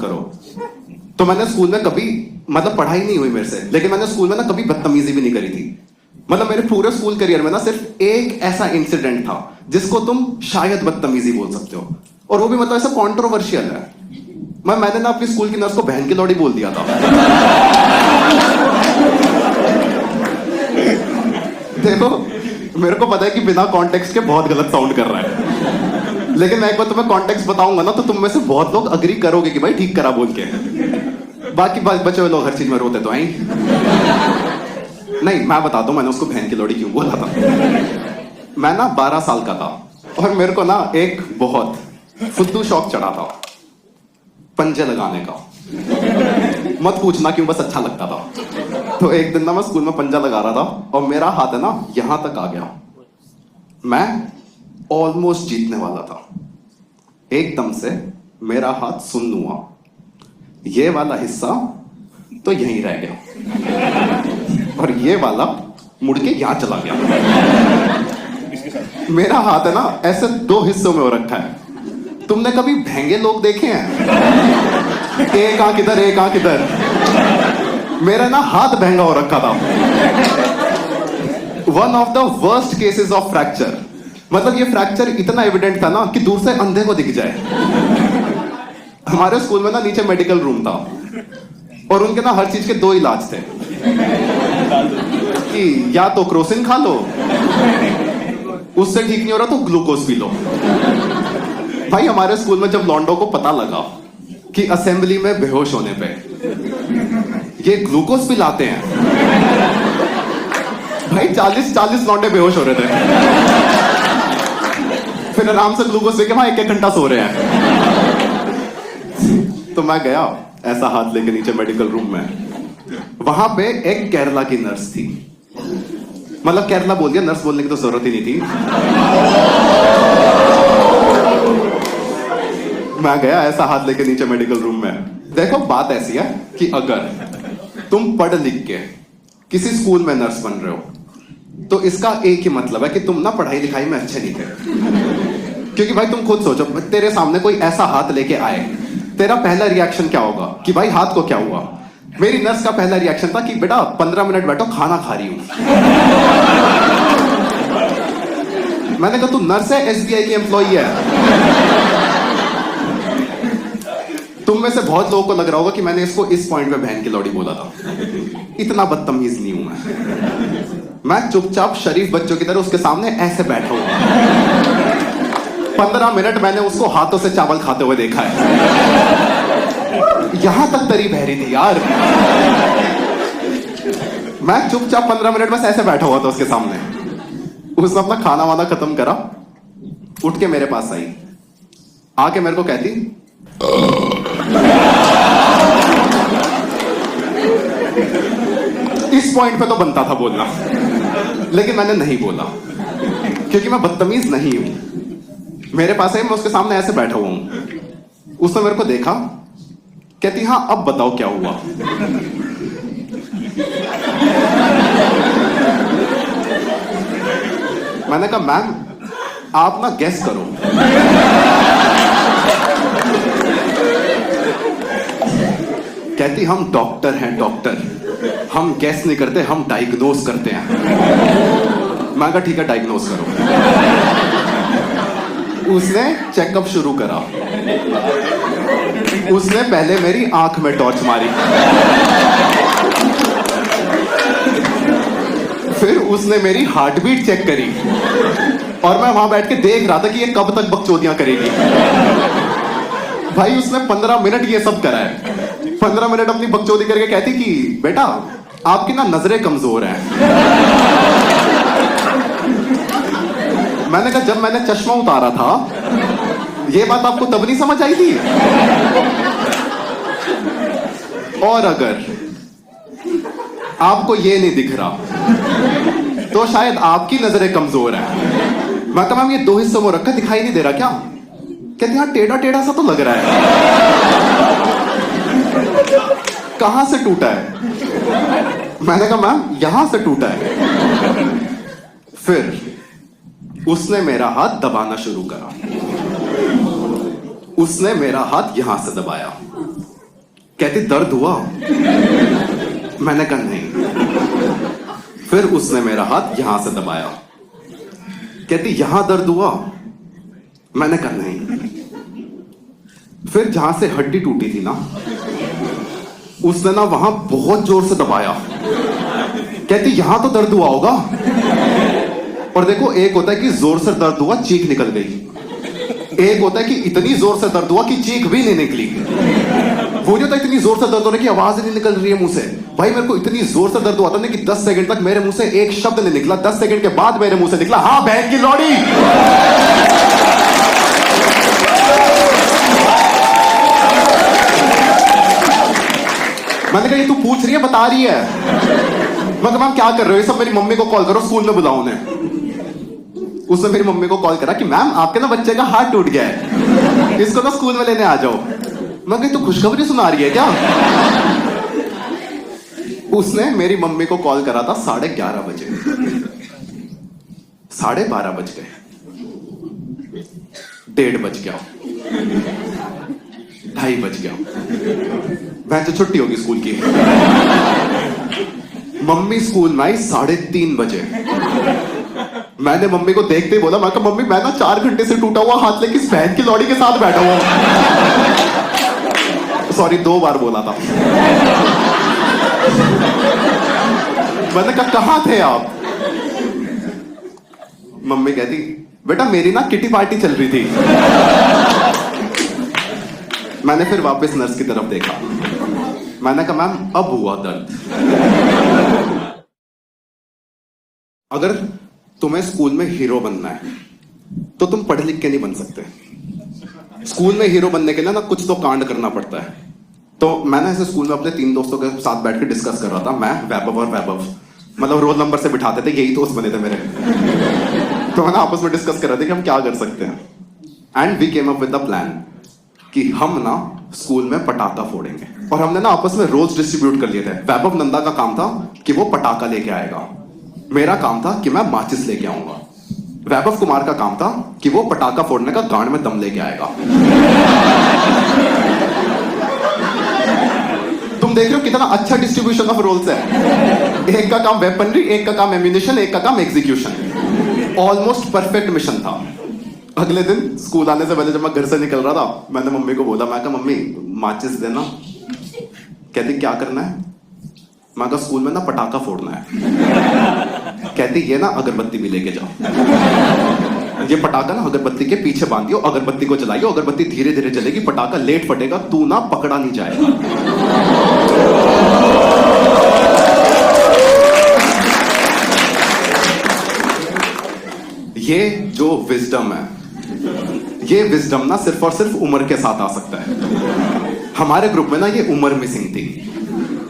करो। तो मैंने स्कूल में कभी, मतलब पढ़ाई नहीं हुई मेरे से, लेकिन मैंने स्कूल में ना कभी बदतमीजी भी नहीं करी थी। मतलब मेरे पूरे स्कूल करियर में ना सिर्फ एक ऐसा इंसिडेंट था जिसको तुम शायद बदतमीजी बोल सकते हो, और वो भी मतलब ऐसा कॉन्ट्रोवर्शियल है। मैंने ना अपनी स्कूल की नर्स को बहन की लौड़ी बोल दिया था। देखो, मेरे को पता है कि बिना कॉन्टेक्स्ट के बहुत गलत साउंड कर रहा है, लेकिन मैं एक बार तुम्हें कॉन्टेक्स्ट बताऊंगा ना तो तुम में से बहुत लोग अग्री करोगे कि भाई ठीक करा बोल के। बाकी बचे हुए लोग हर चीज में रोते तो आई नहीं। मैं बताता हूं मैंने उसको बहन की लौड़ी क्यों बोला था। मैं ना 12 साल का था और मेरे को ना एक बहुत फुद्दू शौक चढ़ा था पंजे लगाने का। मत पूछना क्यों, बस अच्छा लगता था। तो एक दिन ना मैं स्कूल में पंजा लगा रहा था और मेरा हाथ है ना यहां तक आ गया। मैं ऑलमोस्ट जीतने वाला था, एकदम से मेरा हाथ सुन्न हुआ। ये वाला हिस्सा तो यहीं रह गया और ये वाला मुड़ के यहां चला गया। मेरा हाथ है ना ऐसे 2 हिस्सों में हो रखा है। तुमने कभी भैंगे लोग देखे हैं? एक आंख इधर एक आंख इधर। मेरा ना हाथ भैंगा हो रखा था। One of the worst cases of fracture. मतलब ये फ्रैक्चर इतना एविडेंट था ना कि दूर से अंधे को दिख जाए। हमारे स्कूल में ना नीचे मेडिकल रूम था और उनके ना हर चीज के 2 इलाज थे कि या तो क्रोसिन खा लो, उससे ठीक नहीं हो रहा तो ग्लूकोज पी लो। भाई हमारे स्कूल में जब लॉन्डो को पता लगा कि असेंबली में बेहोश होने पे ये ग्लूकोज पिलाते हैं, भाई 40 लौंडे बेहोश हो रहे थे। फिर आराम से ग्लूकोज लेके वहां 1-1 घंटा सो रहे हैं। तो मैं गया ऐसा हाथ लेके नीचे मेडिकल रूम में। वहां पे एक केरला की नर्स थी। मतलब केरला बोल दिया, नर्स बोलने की तो जरूरत ही नहीं थी। मैं गया ऐसा हाथ लेके नीचे मेडिकल रूम में। देखो बात ऐसी है कि अगर तुम पढ़ लिख के किसी स्कूल में नर्स बन रहे हो तो इसका एक ही मतलब है कि तुम ना पढ़ाई लिखाई में अच्छे नहीं थे। क्योंकि भाई तुम खुद सोचो, तेरे सामने कोई ऐसा हाथ लेके आए, तेरा पहला रिएक्शन क्या होगा कि भाई हाथ को क्या हुआ? मेरी नर्स का पहला रिएक्शन था कि बेटा 15 मिनट बैठो, खाना खा रही हूं। मैंने कहा तू नर्स है, एसबीआई की एम्प्लॉई है? तुम में से बहुत लोगों को लग रहा होगा कि मैंने इसको इस पॉइंट पे बहन की लौड़ी बोला था। इतना बदतमीज नहीं हूं मैं चुपचाप शरीफ बच्चों की तरह उसके सामने ऐसे बैठा हूं। 15 मिनट मैंने उसको हाथों से चावल खाते हुए देखा है। यहां तक तरी बहरी थी यार। मैं चुपचाप 15 मिनट बस ऐसे बैठा हुआ था उसके सामने। उसने अपना खाना वाना खत्म करा, उठ के मेरे पास आई, आके मेरे को कहती इस पॉइंट पे तो बनता था बोलना, लेकिन मैंने नहीं बोला क्योंकि मैं बदतमीज नहीं हूं। मेरे पास है, मैं उसके सामने ऐसे बैठा हुआ हूं। उसने मेरे को देखा, कहती हाँ अब बताओ क्या हुआ। मैंने कहा मैम आप ना गेस करो। कहती हम डॉक्टर हैं डॉक्टर, हम गेस नहीं करते, हम डायग्नोज करते हैं। मैं कहा ठीक है डायग्नोज करो। उसने चेकअप शुरू करा। उसने पहले मेरी आंख में टॉर्च मारी, फिर उसने मेरी हार्ट बीट चेक करी और मैं वहां बैठ के देख रहा था कि ये कब तक बकचोदियां करेगी। भाई उसने 15 मिनट ये सब करा है। 15 मिनट अपनी बकचोदी करके कहती कि बेटा आपकी ना नजरें कमजोर हैं। मैंने कहा जब मैंने चश्मा उतारा था ये बात आपको तब नहीं समझ आई थी? और अगर आपको ये नहीं दिख रहा तो शायद आपकी नजरें कमजोर हैं। मैं कहा मैम ये 2 हिस्सों में रखा दिखाई नहीं दे रहा क्या? कहती हाँ टेढ़ा टेढ़ा सा तो लग रहा है। कहां से टूटा है? मैंने कहा मैम यहां से टूटा है। फिर उसने मेरा हाथ दबाना शुरू करा। उसने मेरा हाथ यहां से दबाया, कहती दर्द हुआ? मैंने कहा नहीं। फिर उसने मेरा हाथ यहां से दबाया। कहती यहां दर्द हुआ? मैंने कहा नहीं। फिर जहां से हड्डी टूटी थी ना, उसने ना वहां बहुत जोर से दबाया। कहती यहां तो दर्द हुआ होगा। और देखो, एक होता है कि जोर से दर्द हुआ, चीख निकल गई। एक होता है कि इतनी जोर से दर्द हुआ कि चीख भी नहीं निकली। वो जो था इतनी जोर से दर्द होने की आवाज ही नहीं निकल रही है मुंह से। भाई मेरे को इतनी जोर से दर्द हुआ था ना कि 10 सेकंड तक मेरे मुंह से एक शब्द नहीं निकला। 10 सेकंड के बाद मेरे मुंह से निकला, हाँ बहन की लौड़ी। मैंने कहा ये तू पूछ रही है बता रही है? मतलब मैम क्या कर रहे हो? ये सब मेरी मम्मी को कॉल करो, स्कूल में बुलाओ उन्हें। उसने मेरी मम्मी को कॉल करा कि मैम आपके ना बच्चे का हाथ टूट गया है, इसको ना स्कूल में लेने आ जाओ। मैं कही तू खुशखबरी सुना रही है क्या? उसने मेरी मम्मी को कॉल करा था 11:30 बजे। 12:30 बज गए, 1:30 बज गया, 2:30 बज गया। मैं तो छुट्टी होगी स्कूल की। मम्मी स्कूल में आई 3:30 बजे। मैंने मम्मी को देखते ही बोला, मैं कहा मम्मी मैं ना 4 घंटे से टूटा हुआ हाथ लेके इस बहन की लौड़ी के साथ बैठा हुआ। सॉरी, 2 बार बोला था। मैंने कहा कहां थे आप? मम्मी कहती बेटा मेरी ना किटी पार्टी चल रही थी। मैंने फिर वापस नर्स की तरफ देखा। मैंने कहा मैम अब हुआ दर्द। अगर तुम्हें स्कूल में हीरो बनना है तो तुम पढ़ लिख के नहीं बन सकते। स्कूल में हीरो बनने के लिए ना कुछ तो कांड करना पड़ता है। तो मैंने ऐसे स्कूल में अपने 3 दोस्तों के साथ बैठ के डिस्कस कर रहा था। मैं, वैभव और वैभव, मतलब रोल नंबर से बिठाते थे, यही दोस्त बने थे मेरे। तो मैंने आपस में डिस्कस कर रहे थे कि हम क्या कर सकते हैं। And we came up with the plan कि हम ना स्कूल में पटाखा फोड़ेंगे। और हमने ना आपस में रोल्स डिस्ट्रीब्यूट कर लिए थे। वैभव नंदा का काम था कि वो पटाखा लेके आएगा, मेरा काम था कि मैं माचिस लेके आऊंगा। वैभव कुमार का काम था कि वो पटाखा फोड़ने का गांड में दम लेके आएगा। तुम देख रहे हो कितना अच्छा डिस्ट्रीब्यूशन ऑफ रोल्स है। एक का काम वेपनरी, एक का काम एम्यूनिशन, एक का काम एग्जीक्यूशन। ऑलमोस्ट परफेक्ट मिशन था। अगले दिन स्कूल आने से पहले जब मैं घर से निकल रहा था, मैंने मम्मी को बोला, मैं कहा मम्मी माचिस देना। कहती क्या करना है? मैं कहा स्कूल में ना पटाखा फोड़ना है। कहती ये ना अगरबत्ती भी लेके जाओ, ये पटाखा ना अगरबत्ती के पीछे बांधियो, अगरबत्ती को जलाइयो, अगरबत्ती धीरे धीरे जलेगी, पटाखा लेट फटेगा, तू ना पकड़ा नहीं जाएगा। ये जो विजडम है, ये विजडम ना सिर्फ और सिर्फ उम्र के साथ आ सकता है। हमारे ग्रुप में ना ये उम्र मिसिंग थी,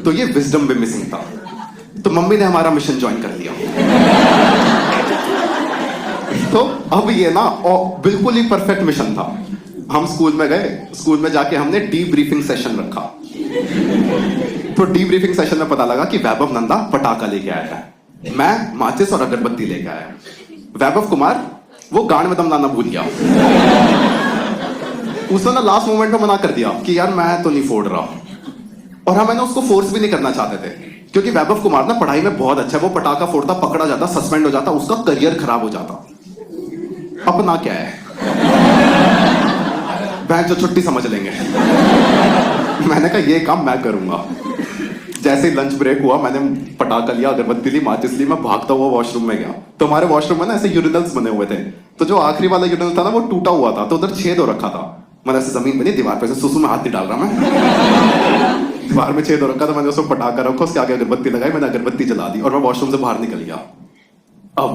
तो ये विजडम भी मिसिंग था। तो मम्मी ने हमारा मिशन ज्वाइन कर लिया। तो अब ये ना बिल्कुल ही परफेक्ट मिशन था। हम स्कूल में गए, स्कूल में जाके हमने डीब्रीफिंग सेशन रखा। तो डीब्रीफिंग सेशन में पता लगा कि वैभव नंदा पटाखा लेके आया है, मैं माचिस और अगरबत्ती लेके आया। वैभव कुमार वो गांड में दम लाना भूल गया। उसने ना लास्ट मोमेंट में मना कर दिया कि यार मैं तो नहीं फोड़ रहा। और हम उसको फोर्स भी नहीं करना चाहते थे, क्योंकि वैभव कुमार ना पढ़ाई में बहुत अच्छा है। वो पटाखा फोड़ता, पकड़ा जाता, सस्पेंड हो जाता, उसका करियर खराब हो जाता। अपना क्या है, बैंक जो छुट्टी समझ लेंगे। मैंने कहा ये काम मैं करूंगा। जैसे ही लंच ब्रेक हुआ, मैंने पटाखा लिया, अगरबत्ती ली, माचिस ली, मैं भागता हुआ वॉशरूम में गया। तो हमारे वॉशरूम में ना ऐसे यूरिनल्स बने हुए थे। तो जो आखिरी वाला यूरिनल था ना, वो टूटा हुआ था, तो उधर छेद हो रखा था। मैंने ऐसे जमीन पे नहीं, दीवार पे से सुसु में हाथ नहीं डाल रहा मैं। दीवार में छेद हो रखा था, मैंने उसको पटाखा रखा, उसके आगे अगरबत्ती लगाई, मैंने अगरबत्ती जला दी और मैं वॉशरूम से बाहर निकल गया। अब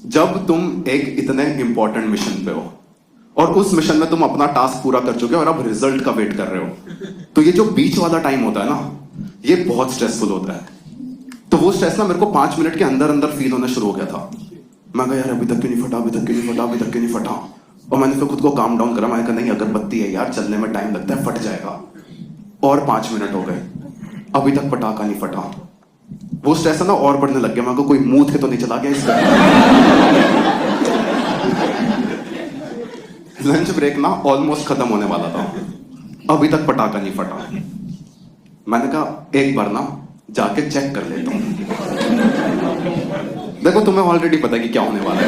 जब तुम एक इतने इंपॉर्टेंट मिशन पे हो और उस मिशन में तुम अपना टास्क पूरा कर चुके हो और अब रिजल्ट का वेट कर रहे हो, तो ये जो बीच वाला टाइम होता है ना, ये बहुत स्ट्रेसफुल होता है। तो वो स्ट्रेस ना मेरे को 5 मिनट के अंदर अंदर फील होना शुरू हो गया था। मैं कहा यार अभी तक क्यों नहीं फटा, अभी तक क्यों नहीं फटा, अभी तक क्यों नहीं फटा। और मैंने फिर खुद को काम डाउन करा। मैंने कहा नहीं, अगरबत्ती है यार, चलने में टाइम लगता है, फट जाएगा। और 5 मिनट हो गए, अभी तक पटाखा नहीं फटा। वो स्ट्रेस है ना और बढ़ने लग गया। मैं कोई मुंह के तो नहीं चला गया इसका। लंच ब्रेक ना ऑलमोस्ट खत्म होने वाला था, अभी तक पटाखा नहीं फटा। मैंने कहा एक बार ना जाके चेक कर लेता हूं। देखो तुम्हें ऑलरेडी पता है कि क्या होने वाला है।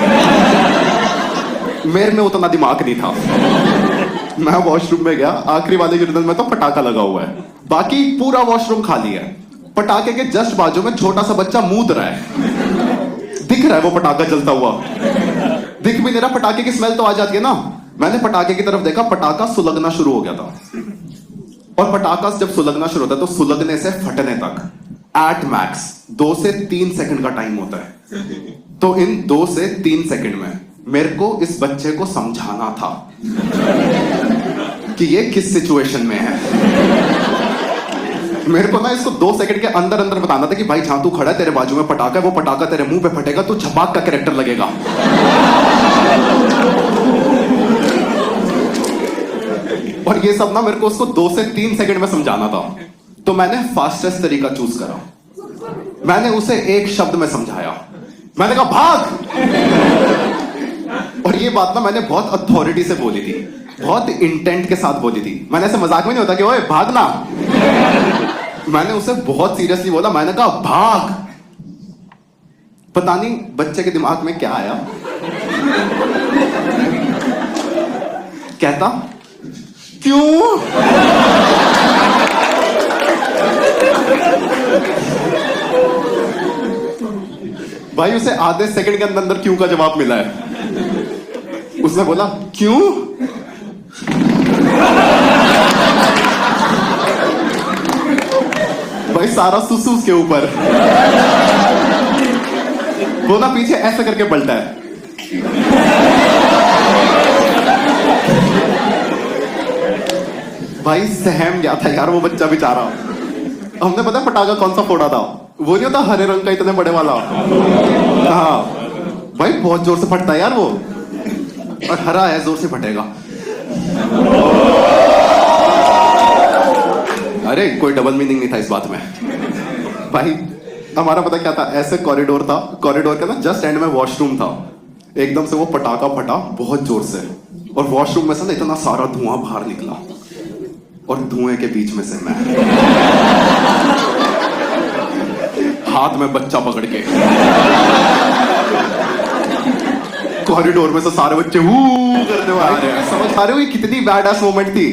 मेरे में उतना दिमाग नहीं था। मैं वॉशरूम में गया, आखिरी वाले यूरिनल में तो पटाखा लगा हुआ है, बाकी पूरा वॉशरूम खाली है। पटाखे के जस्ट बाजू में छोटा सा बच्चा मूद रहा है, दिख रहा है वो पटाखा जलता हुआ। दिख भी नहीं रहा, पटाखे की स्मेल तो आ जाती है ना। मैंने पटाखे की तरफ देखा, पटाखा सुलगना शुरू हो गया था। और पटाखा जब सुलगना शुरू होता है तो सुलगने से फटने तक एट मैक्स 2 से 3 सेकंड का टाइम होता है। तो इन 2 से 3 सेकंड में मेरे को इस बच्चे को समझाना था कि ये किस सिचुएशन में है। मेरे को ना इसको 2 सेकंड के अंदर अंदर बताना था कि भाई जहां तू खड़ा है तेरे बाजू में पटाखा है, वो पटाखा तेरे मुंह पे फटेगा, तू छपाक का कैरेक्टर लगेगा। और ये सब ना मेरे को उसको 2 से 3 सेकंड में समझाना था। तो मैंने फास्टेस्ट तरीका चूज करा। मैंने उसे एक शब्द में समझाया। मैंने कहा भाग। और ये बात ना मैंने बहुत अथॉरिटी से बोली थी, बहुत इंटेंट के साथ बोली थी। मैंने ऐसे मजाक में नहीं होता कि ओए भागना। मैंने उसे बहुत सीरियसली बोला। मैंने कहा भाग। पता नहीं बच्चे के दिमाग में क्या आया, कहता क्यों? भाई उसे आधे सेकंड के अंदर अंदर क्यों का जवाब मिला है। उसने बोला क्यों? भाई सारा सुसु उसके ऊपर। वो ना पीछे ऐसे करके पलटा है। भाई सहम गया था यार वो बच्चा बेचारा। हमने पता पटाखा कौन सा फोड़ा था? वो नहीं होता हरे रंग का इतने बड़े वाला। हाँ भाई बहुत जोर से फटता है यार वो, और हरा है, जोर से फटेगा। अरे कोई डबल मीनिंग नहीं था इस बात में। भाई हमारा पता क्या था, ऐसे कॉरिडोर था, कॉरिडोर का ना जस्ट एंड में वॉशरूम था। एकदम से वो पटाखा फटा बहुत जोर से, और वॉशरूम में से ना इतना सारा धुआं बाहर निकला, और धुएं के बीच में से मैं, हाथ में बच्चा पकड़ के। कॉरिडोर में से सारे बच्चे हू करते हुए आ रहे हैं। समझ पा रहे हो ये कितनी बैड एस मोमेंट थी?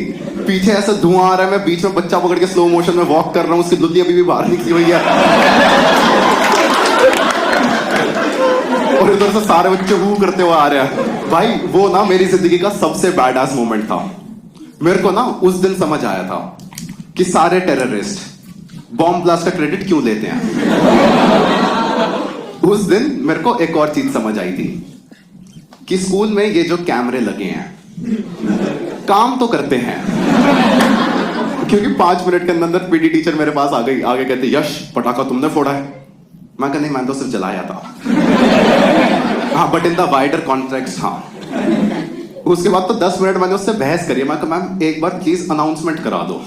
पीछे ऐसा धुआं आ रहा है, मैं बीच में बच्चा पकड़ के स्लो मोशन में वॉक कर रहा हूँ, उसकी दुल्ली अभी भी बाहर निकली हुई है, और इधर से सारे बच्चे हू करते हुए आ रहे हैं। भाई वो ना मेरी जिंदगी का सबसे बैड एस मोमेंट था। मेरे को ना उस दिन समझ आया था कि सारे टेररिस्ट बॉम्ब ब्लास्ट का क्रेडिट क्यों लेते हैं। उस दिन मेरे को एक और चीज समझ आई थी कि स्कूल में ये जो कैमरे लगे हैं काम तो करते हैं। क्योंकि 5 मिनट के अंदर पीटी टीचर मेरे पास आ गई, आगे कहते यश पटाखा तुमने फोड़ा है। मैं कहा नहीं, मैंने तो सिर्फ जलाया था। हाँ but in the wider context. हाँ उसके बाद तो 10 मिनट मैंने उससे बहस करी। मैं कहा मैम एक बार प्लीज अनाउंसमेंट करा दो,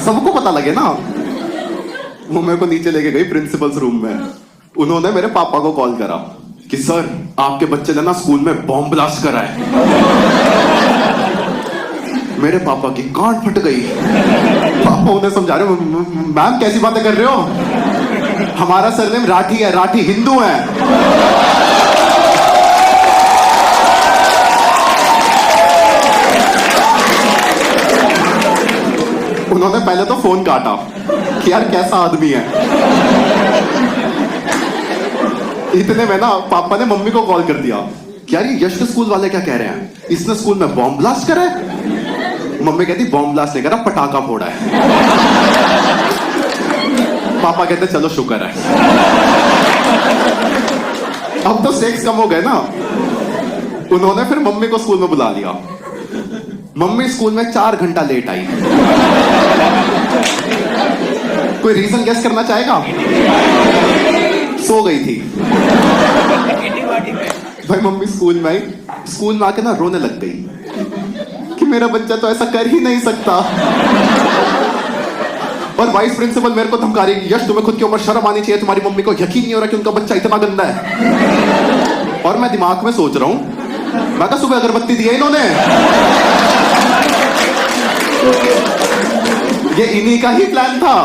सबको पता लगे ना। वो मेरे को नीचे लेके गई प्रिंसिपल्स रूम में। उन्होंने मेरे पापा को कॉल करा कि सर आपके बच्चे ने ना स्कूल में बॉम्ब ब्लास्ट करा है। मेरे पापा की गांड फट गई। पापा उन्हें समझा रहे, मैम कैसी बातें कर रहे हो, हमारा सरनेम राठी है, राठी हिंदू है। उन्होंने पहले तो फोन काटा कि यार कैसा आदमी है। इतने में ना पापा ने मम्मी को कॉल कर दिया कि यार ये यश के स्कूल वाले क्या कह रहे हैं, इसने स्कूल में बॉम्ब ब्लास्ट करा है। मम्मी कहती बॉम्ब ब्लास्ट नहीं करा, पटाखा फोड़ा है। पापा कहते चलो शुक्र है, अब तो स्टेक्स कम हो गए ना। उन्होंने फिर मम्मी को स्कूल में बुला लिया। मम्मी स्कूल में 4 घंटा लेट आई। कोई रीजन गेस करना चाहेगा? सो गई थी। भाई मम्मी स्कूल में आई, स्कूल में आके ना रोने लग गई कि मेरा बच्चा तो ऐसा कर ही नहीं सकता। और वाइस प्रिंसिपल मेरे को धमका रही, यश तुम्हें खुद के ऊपर शर्म आनी चाहिए, तुम्हारी मम्मी को यकीन नहीं हो रहा कि उनका बच्चा इतना गंदा है। और मैं दिमाग में सोच रहा हूं, मैं कहा सुबह अगरबत्ती दी है इन्होंने। ये इन्हीं का ही प्लान था।